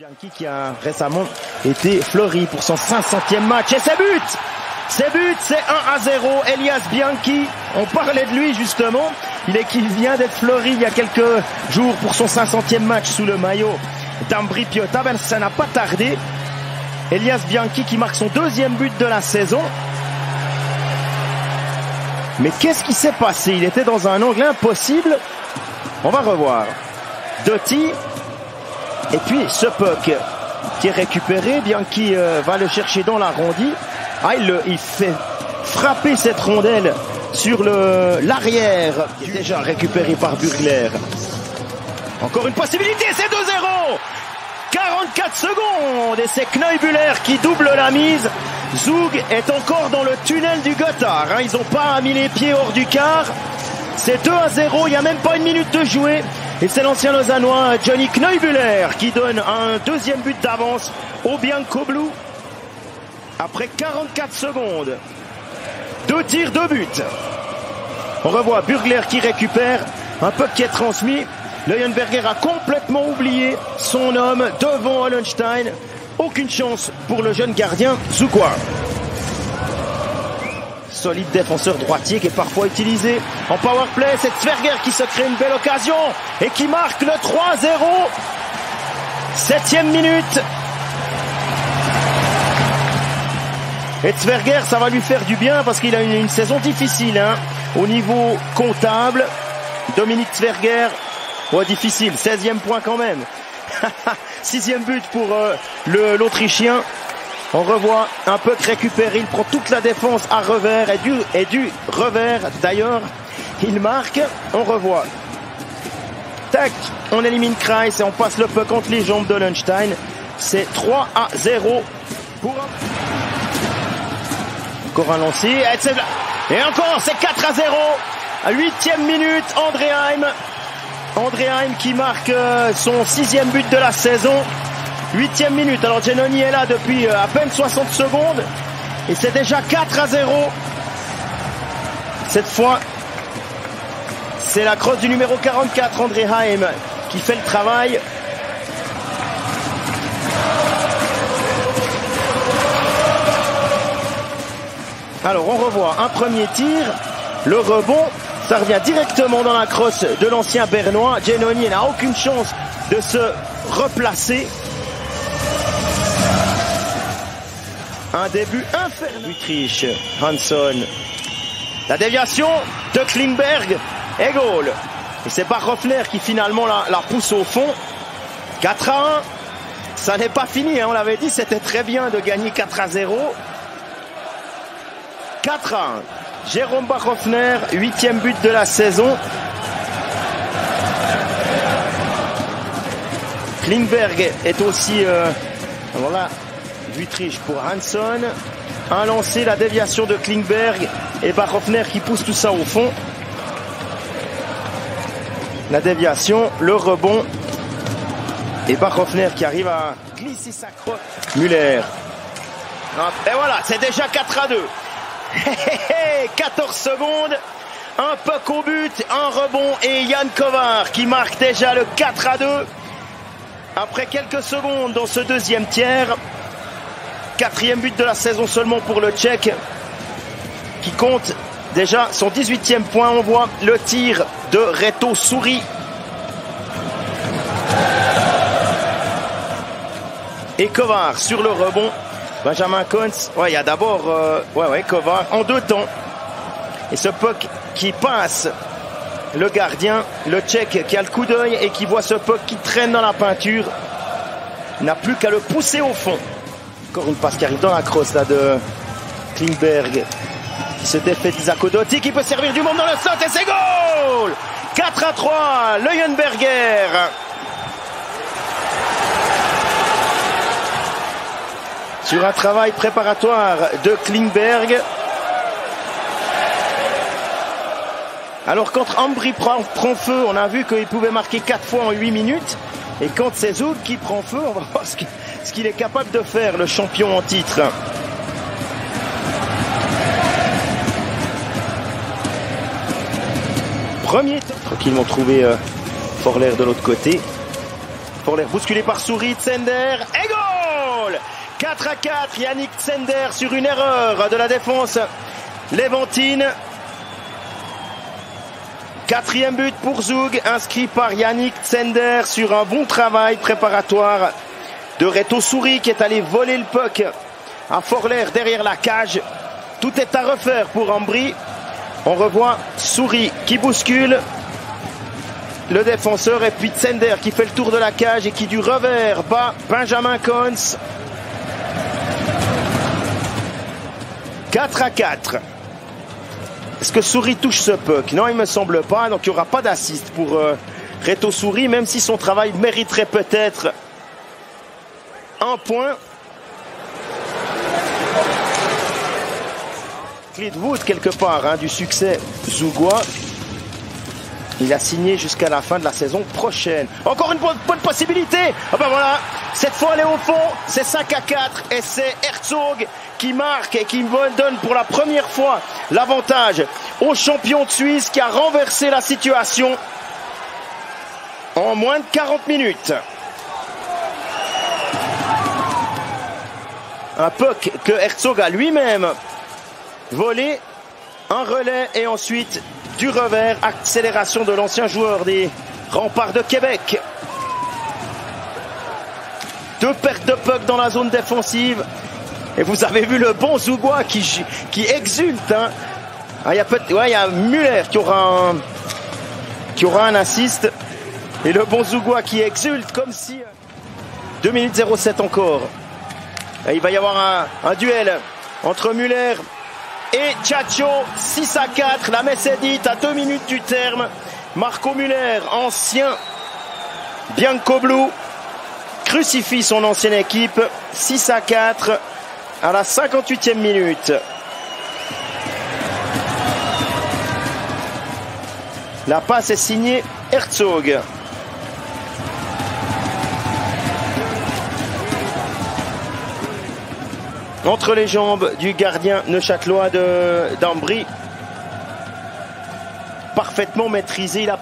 Bianchi qui a récemment été fleuri pour son 500e match. Et c'est but! C'est 1-0. Elias Bianchi, on parlait de lui justement. Il vient d'être fleuri il y a quelques jours pour son 500e match sous le maillot d'Ambri Piotta. Ben, ça n'a pas tardé. Elias Bianchi qui marque son deuxième but de la saison. Mais qu'est-ce qui s'est passé? Il était dans un angle impossible. On va revoir. Doty. Et puis ce puck qui est récupéré, Bianchi va le chercher dans l'arrondi. Il fait frapper cette rondelle sur l'arrière, qui est déjà récupéré par Burgler. Encore une possibilité, c'est 2-0. 44 secondes et c'est Kneubuller qui double la mise. Zug est encore dans le tunnel du Gothard. Ils n'ont pas mis les pieds hors du quart. C'est 2-0, il n'y a même pas une minute de jouer. Et c'est l'ancien lausannois Johnny Kneubuller qui donne un deuxième but d'avance au Bianco Blue. Après 44 secondes. 2 tirs, 2 buts. On revoit Burgler qui récupère. Un puck qui est transmis. Leuenberger a complètement oublié son homme devant Hollenstein. Aucune chance pour le jeune gardien Zoukois. Solide défenseur droitier qui est parfois utilisé en powerplay. C'est Zwerger qui se crée une belle occasion et qui marque le 3-0. 7e minute. Et Zwerger, ça va lui faire du bien parce qu'il a une saison difficile au niveau comptable. Dominique Zwerger, difficile, 16e point quand même. 6e but pour l'Autrichien. On revoit un peu récupéré, il prend toute la défense à revers et du revers d'ailleurs, il marque, on revoit. Tac, on élimine Kreis et on passe le puck contre les jambes de Hollenstein. C'est 3-0 pour encore un lancer. Et encore, c'est 4-0. À 8e minute, André Heim qui marque son 6e but de la saison. 8e minute, alors Giannoni est là depuis à peine 60 secondes et c'est déjà 4-0. Cette fois, c'est la crosse du numéro 44, André Heim, qui fait le travail. Alors on revoit un premier tir, le rebond, ça revient directement dans la crosse de l'ancien Bernois. Giannoni n'a aucune chance de se replacer. Un début infernal. Dietrich, Hansson. La déviation de Klingberg et goal. Et c'est Bachhoffner qui finalement la pousse au fond. 4-1. Ça n'est pas fini, on l'avait dit, c'était très bien de gagner 4-0. 4-1. Jérôme Bachhoffner, 8e but de la saison. Klingberg est aussi... voilà. Dietrich pour Hansson. Un lancé, la déviation de Klingberg et Bachhoffner qui pousse tout ça au fond. La déviation, le rebond et Bachhoffner qui arrive à glisser sa crosse. Müller. Et voilà, c'est déjà 4-2. 14 secondes. Un puck au but, un rebond et Jan Kovar qui marque déjà le 4-2. Après quelques secondes dans ce deuxième tiers. 4e but de la saison seulement pour le Tchèque qui compte déjà son 18e point. On voit le tir de Reto Souris. Et Kovar sur le rebond. Benjamin Kontz. Il y a d'abord Kovar en 2 temps. Et ce puck qui passe le gardien, le Tchèque qui a le coup d'œil et qui voit ce puck qui traîne dans la peinture. Il n'a plus qu'à le pousser au fond. Encore une passe qui arrive dans la crosse là de Klingberg. Qui se défait d'Isaac Doty qui peut servir du monde dans le slot et c'est goal. 4-3, Leuenberger. Sur un travail préparatoire de Klingberg. Alors quand Ambry prend feu, on a vu qu'il pouvait marquer 4 fois en 8 minutes. Et quand c'est Zug qui prend feu, on va voir ce qu'il est capable de faire, le champion en titre. Premier temps. Tranquillement trouvé Forler de l'autre côté. Forler bousculé par Souris, Tsender, et goal! 4-4, Yannick Tsender sur une erreur de la défense levantine. 4e but pour Zug, inscrit par Yannick Tsender sur un bon travail préparatoire de Reto Souris qui est allé voler le puck à Forler derrière la cage. Tout est à refaire pour Ambry. On revoit Souris qui bouscule le défenseur et puis Tsender qui fait le tour de la cage et qui du revers bat Benjamin Kohns. 4-4. Est-ce que Souris touche ce puck? Non, il me semble pas. Donc il n'y aura pas d'assist pour Reto Souris, même si son travail mériterait peut-être un point. Fleetwood quelque part du succès zougois. Il a signé jusqu'à la fin de la saison prochaine. Encore une bonne possibilité. Ah ben voilà, cette fois elle est au fond. C'est 5-4 et c'est Hertzog qui marque et qui donne pour la première fois l'avantage au champion de Suisse qui a renversé la situation en moins de 40 minutes. Un puck que Hertzog a lui-même volé, un relais et ensuite du revers, accélération de l'ancien joueur des Remparts de Québec. 2 pertes de puck dans la zone défensive. Et vous avez vu le bon Zougois qui exulte. Il y a Muller qui aura un assist. Et le bon Zougois qui exulte comme si... 2 minutes 07 encore. Et il va y avoir un duel entre Muller et Tchatcho. 6-4, la messe est dite à 2 minutes du terme. Marco Muller, ancien Bianco Blue, crucifie son ancienne équipe. 6-4 à la 58e minute. La passe est signée Hertzog. Entre les jambes du gardien neuchâtelois d'Ambry. Parfaitement maîtrisé, il a